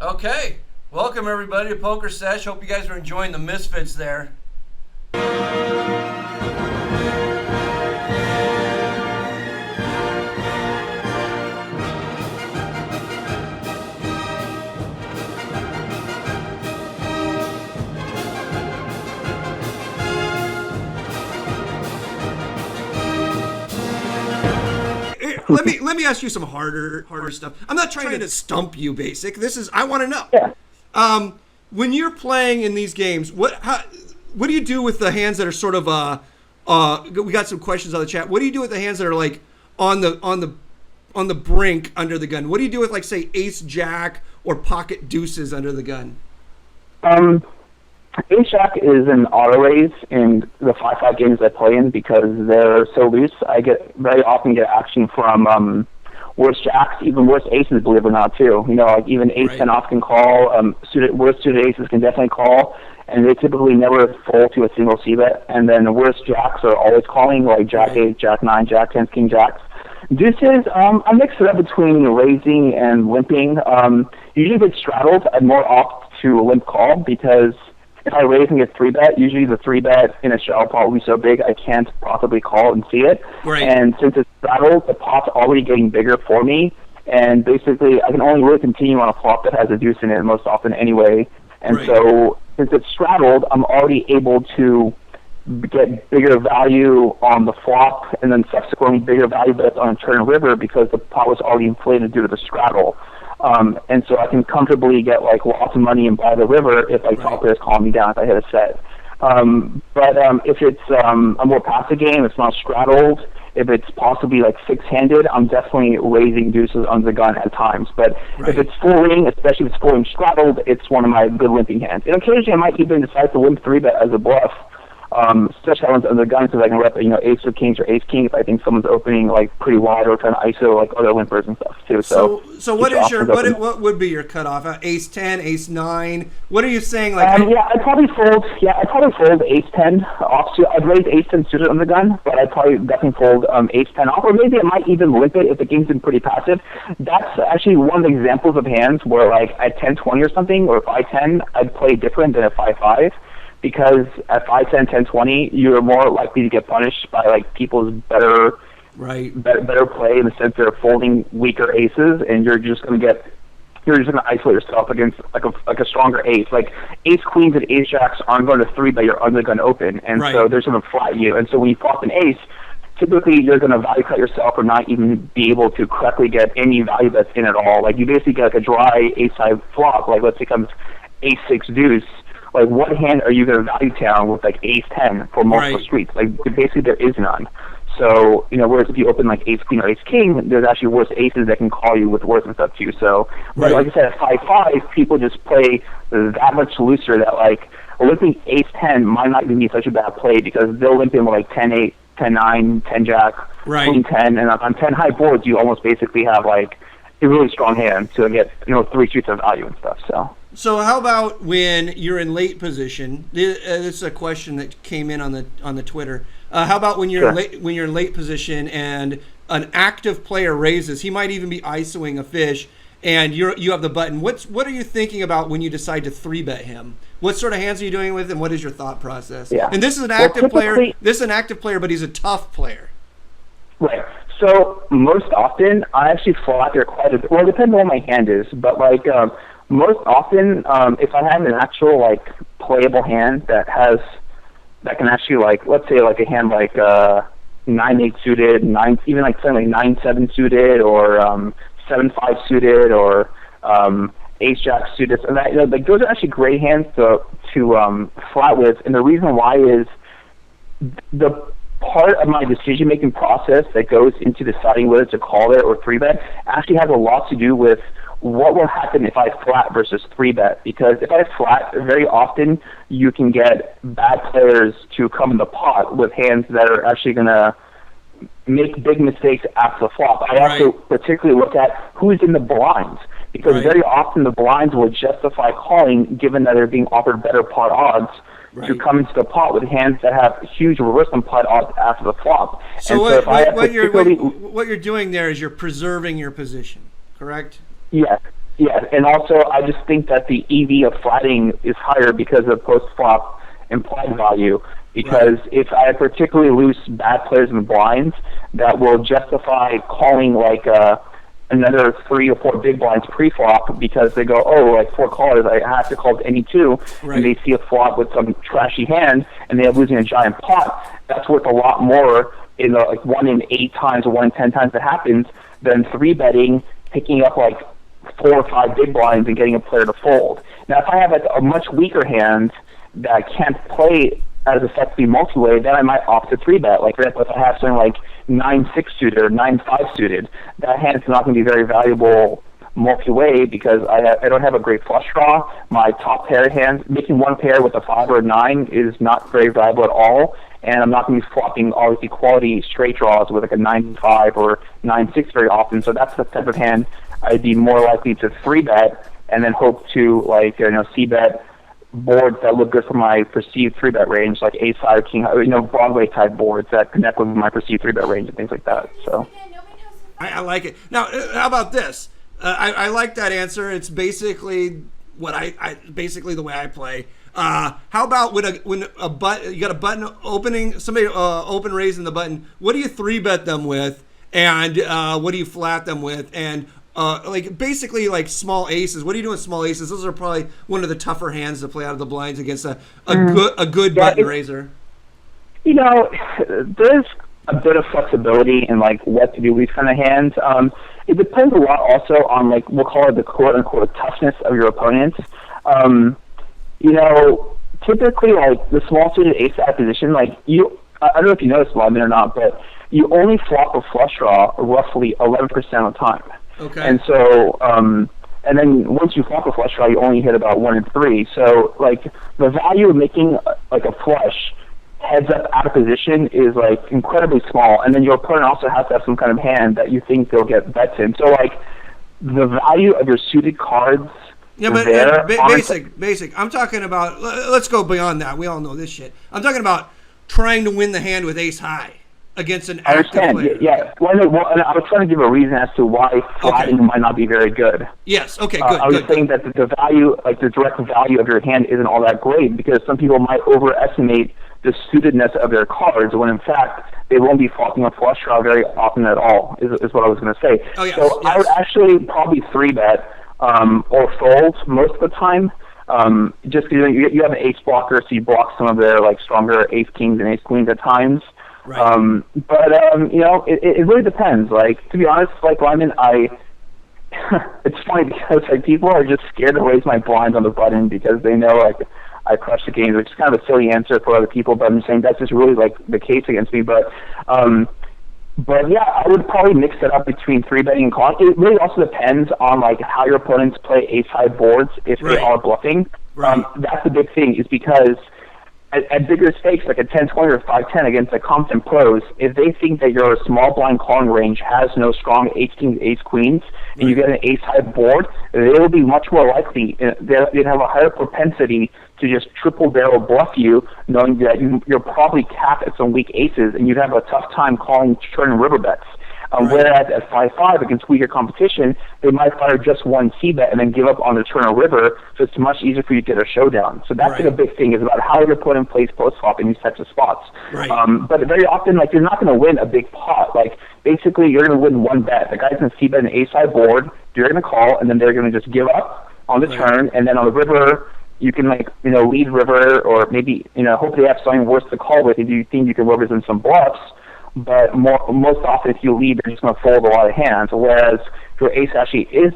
Okay, welcome everybody to PokerSesh. Hope you guys are enjoying the misfits there. Let me ask you some harder stuff. I'm not trying to stump you, Basic. I want to know. Yeah. When you're playing in these games, what do you do with the hands that are sort of we got some questions on the chat. What do you do with the hands that are like on the brink under the gun? What do you do with, like, say, ace jack or pocket deuces under the gun? Ace Jack is an auto raise in the 5-5 games I play in because they're so loose. I very often get action from worse jacks, even worse aces, believe it or not, too. You know, like even ace 10 off can call. Worse suited aces can definitely call, and they typically never fold to a single c-bet. And then the worst jacks are always calling, like jack 8, jack 9, jack 10, king jacks. Deuces, I mix it up between raising and limping. Usually if it's straddled, I'd more opt to limp call because if I raise and get 3-bet, usually the 3-bet in a straddle pot will be so big I can't possibly call and see it. Right. And since it's straddled, the pot's already getting bigger for me, and basically I can only really continue on a flop that has a deuce in it most often anyway. And so since it's straddled, I'm already able to get bigger value on the flop and then subsequently bigger value bets on a turn river because the pot was already inflated due to the straddle. And so I can comfortably get like lots of money and buy the river if like top players call me down if I hit a set. But if it's a more passive game, it's not straddled. If it's possibly like six-handed, I'm definitely raising deuces under the gun at times. But if it's full ring, especially if it's full ring straddled, it's one of my good limping hands. And occasionally I might even decide to limp 3-bet as a bluff. Especially when it's under the gun, because I can rep, ace of kings or ace king if I think someone's opening like pretty wide or trying to ISO like other limpers and stuff too. So what would be your cutoff? Ace 10, ace 9. What are you saying? Like I'd probably fold ace 10 offsuit. I'd raise ace 10 suited on the gun, but I'd probably definitely fold ace 10 off, or maybe I might even limp it if the game's been pretty passive. That's actually one of the examples of hands where like at 10-20 or something or 5-10, I'd play different than a 5-5. Because at 5-10, 10-20, you're more likely to get punished by like people's better play in the sense they're folding weaker aces, and you're just going to isolate yourself against like a stronger ace. Like ace queens and ace jacks aren't going to 3-bet your under gun open, and so they're going to flat you. And so when you flop an ace, typically you're going to value cut yourself or not even be able to correctly get any value bets in at all. Like you basically get like a dry ace side flop. Like let's say comes ace 6 deuce. Like, what hand are you going to value town with, like, ace 10 for multiple streets? Like, basically, there is none. So, whereas if you open, like, ace queen or ace king, there's actually worse aces that can call you with worse and stuff, too. So, but like I said, at 5-5, people just play that much looser that, like, limping ace 10 might not even be such a bad play because they'll limp in with, like, 10-8, 10-9, 10-jack, queen 10, and on 10 high boards, you almost basically have, like, a really strong hand to get, 3 streets of value and stuff, So how about when you're in late position? This is a question that came in on the Twitter. How about when you're in late position and an active player raises? He might even be ISOing a fish, and you have the button. What are you thinking about when you decide to 3-bet him? What sort of hands are you doing with, and what is your thought process? Yeah. And this is an active player. This is an active player, but he's a tough player. Right. So most often, I actually fall out there quite a bit. Well, it depends on what my hand is, but like. Most often, if I have an actual like playable hand that can actually like, let's say like a hand like 9-8 suited, even like something like 9-7 suited, or 7-5 suited, or ace jack suited, and that like those are actually great hands to flat with. And the reason why is the part of my decision-making process that goes into deciding whether to call it or 3-bet actually has a lot to do with what will happen if I flat versus 3-bet. Because if I flat, very often you can get bad players to come in the pot with hands that are actually going to make big mistakes after the flop. I also particularly look at who's in the blinds, because very often the blinds will justify calling given that they're being offered better pot odds to come into the pot with hands that have huge reverse on pot odds after the flop. So, what you're doing there is you're preserving your position, correct? Yes. Yeah, and also I just think that the EV of flatting is higher because of post-flop implied value. Because if I have particularly loose bad players in the blinds, that will justify calling like another 3 or 4 big blinds pre-flop because they go, oh, like 4 callers, I have to call any 2, and they see a flop with some trashy hand, and they are losing a giant pot. That's worth a lot more in like 1 in 8 times or 1 in 10 times it happens than 3-betting, picking up like 4 or 5 big blinds and getting a player to fold. Now, if I have a much weaker hand that can't play as effectively multi-way, then I might opt to 3-bet. Like, for example, if I have something like 9-6 suited or 9-5 suited, that hand is not going to be very valuable multi-way because I don't have a great flush draw. My top pair hands, making one pair with a 5 or a 9 is not very valuable at all, and I'm not going to be flopping all these quality straight draws with like a 9-5 or 9-6 very often. So that's the type of hand I'd be more likely to 3-bet and then hope to c-bet boards that look good for my perceived 3-bet range, like ace-5, king, Broadway type boards that connect with my perceived 3-bet range and things like that. So I like it. Now, how about this? I like that answer. It's basically what basically the way I play. How about when a button, you got a button opening, somebody open raising the button? What do you 3-bet them with, and what do you flat them with, and basically like small aces? What do you do with small aces? Those are probably one of the tougher hands to play out of the blinds against a good button raiser. There's a bit of flexibility in like what to do with these kind of hands. It depends a lot also on like we'll call it the quote unquote toughness of your opponents. Typically like the small suited ace side position, like I don't know if you noticed Limon or not, but you only flop a flush draw roughly 11% of the time. Okay. And so, and then once you flop a flush draw, you only hit about 1 in 3. So, like, the value of making, like, a flush heads up out of position is, like, incredibly small. And then your opponent also has to have some kind of hand that you think they'll get bets in. So, like, the value of your suited cards Basic. I'm talking about, let's go beyond that. We all know this shit. I'm talking about trying to win the hand with ace high against an active player. Yeah. Well, I was trying to give a reason as to why flatting might not be very good. Yes. Okay. Good. I was saying that the value, like the direct value of your hand, isn't all that great because some people might overestimate the suitedness of their cards when in fact they won't be flopping a flush draw very often at all. Is what I was going to say. Oh, yes, so yes. I would actually probably 3-bet or fold most of the time. Just because you have an ace blocker, so you block some of their like stronger ace kings and ace queens at times. Right. It really depends. Like, to be honest, like Limon, it's funny because like people are just scared to raise my blinds on the button because they know like I crush the games, which is kind of a silly answer for other people, but I'm saying that's just really like the case against me. But yeah, I would probably mix it up between 3-betting and calling. It really also depends on like how your opponents play ace-high boards if they are bluffing. Right. That's the big thing is because at bigger stakes, like a 10-20 or 5-10 against a competent pros, if they think that your small blind calling range has no strong ace-kings, ace-queens, and you get an ace-high board, they will be much more likely, they'd have a higher propensity to just triple-barrel bluff you, knowing that you're probably capped at some weak aces, and you'd have a tough time calling turn and river bets. Whereas at 5-5 against weaker competition, they might fire just one C-bet and then give up on the turn or river, so it's much easier for you to get a showdown. So that's like a big thing, is about how your opponent plays post-flop in these types of spots. Right. But very often, like, you're not going to win a big pot. Like, basically, you're going to win one bet. The guy's going to C-bet an ace-high board, you're going to call, and then they're going to just give up on the turn, and then on the river, you can, like, lead river, or maybe, hopefully have something worse to call with if you think you can represent some bluffs. But most often, if you lead, you're just going to fold a lot of hands. Whereas if your ace actually is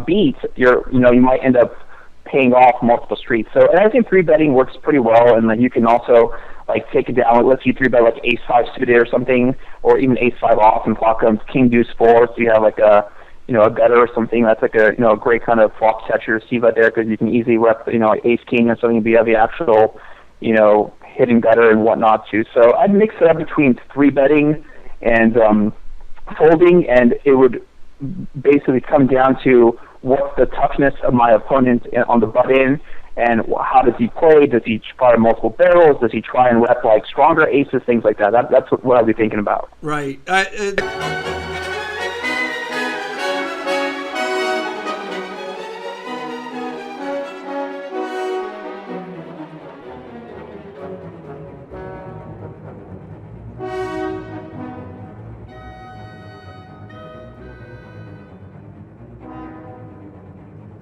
beat, you might end up paying off multiple streets. So, and I think 3-betting works pretty well, and then you can also like take it down. Let's you 3-bet like ace-5 suited or something, or even ace-5 off and flop comes king-deuce-4. So you have like a gutter or something. That's like a great kind of flop catcher C-bet there because you can easily rep ace-king or something. But you have the actual hidden gutter and whatnot too. So I'd mix it up between 3-betting and folding, and it would basically come down to what's the toughness of my opponent on the butt-in, and how does he play? Does he fire multiple barrels? Does he try and rep like stronger aces, things like that? That's what I'd be thinking about. Right.